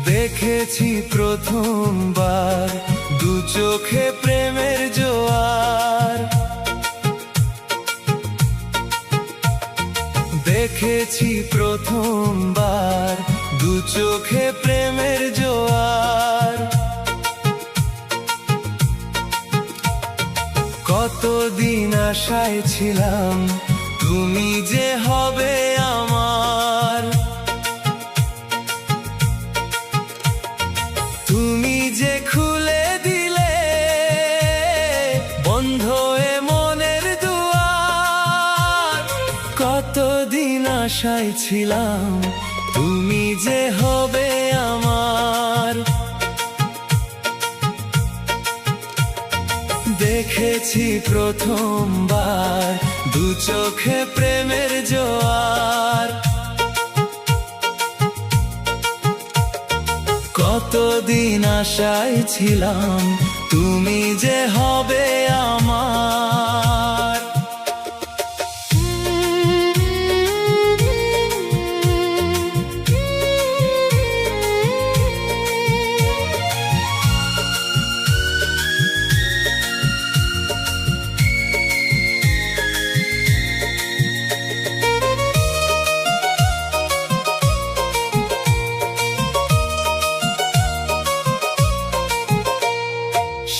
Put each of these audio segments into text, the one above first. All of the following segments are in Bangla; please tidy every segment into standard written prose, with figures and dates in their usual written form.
দেখেছি প্রথমবার দু চোখে প্রেমের জোয়ার। দেখেছি প্রথমবার দু চোখে প্রেমের জোয়ার। কতদিন আশায় ছিলাম তুমি যে হবে আমার। তুমি যে খুলে দিলে বন্ধ এ মনের দুয়ার। কতদিন আশায় ছিলাম তুমি যে হবে আমার। দেখেছি প্রথমবার দু চোখে প্রেমের জোয়ার। কতদিন আশায় ছিলাম তুমি যে হবে আমার।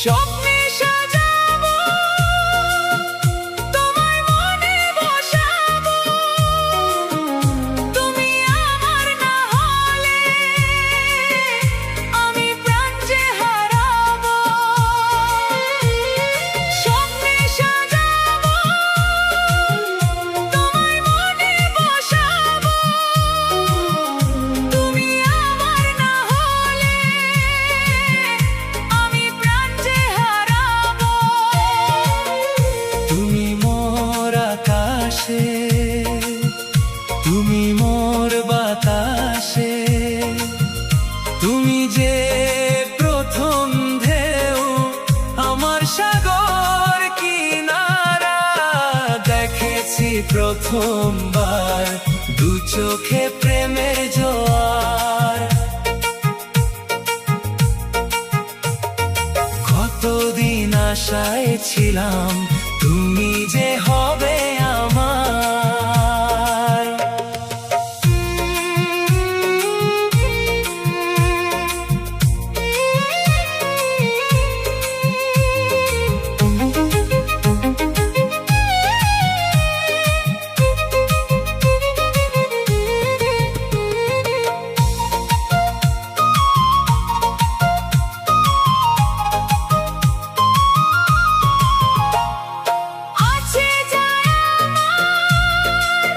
স্বপ্নে সাজাবো তোমায় মনে বসাবো। তুমি আমার না হলে আমি প্রাণ যে হারাবো। স্বপ্নে সাজাবো তোমায় মনে বসাবো। তুমি আমার না হলে আমি প্রাণ যে হারাবো। তুমি মোর আকাশে, তুমি মোর বাতাসে। তুমি যে প্রথম ঢেউ আমার সাগর কিনারা। দেখেছি প্রথমবার দু চোখে প্রেমের জোয়ার। কতদিন আশায় ছিলাম তুমি যে হবে আমার। আছে যারা আমার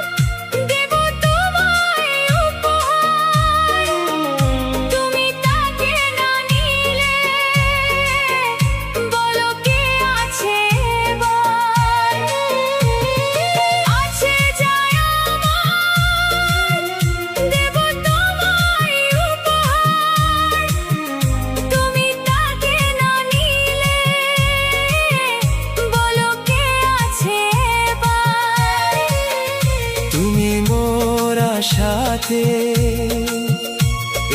দেব তোমায় উপহার। তুমি তাকে না নিলে বলো কে আছে এবার। আছে যারা আমার দেব তোমায় উপহার। তুমি তাকে না নিলে বলো কে আছে এবার। তুমি মোর আশাতে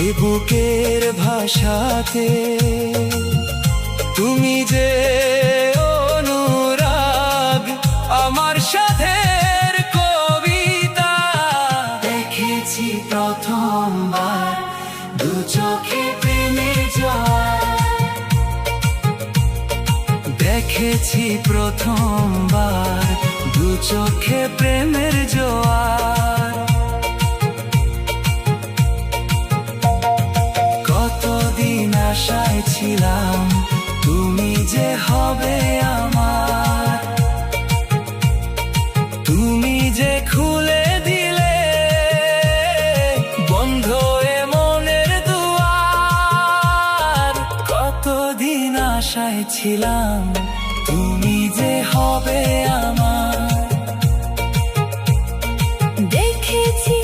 এ বুকের ভাষাতে। তুমি যে অনুরাগ আমার সাথের কবিতা। দেখেছি প্রথমবার দু চোখে প্রেমের জোয়ার। দেখেছি প্রথমবার দু চোখে প্রেমের জোয়ার। কতদিন আশায় ছিলাম তুমি যে হবে আমার। তুমি যে খুলে দিলে বন্ধ এ মনের দুয়ার। কতদিন আশায় ছিলাম তুমি যে হবে আমার। দেখেছি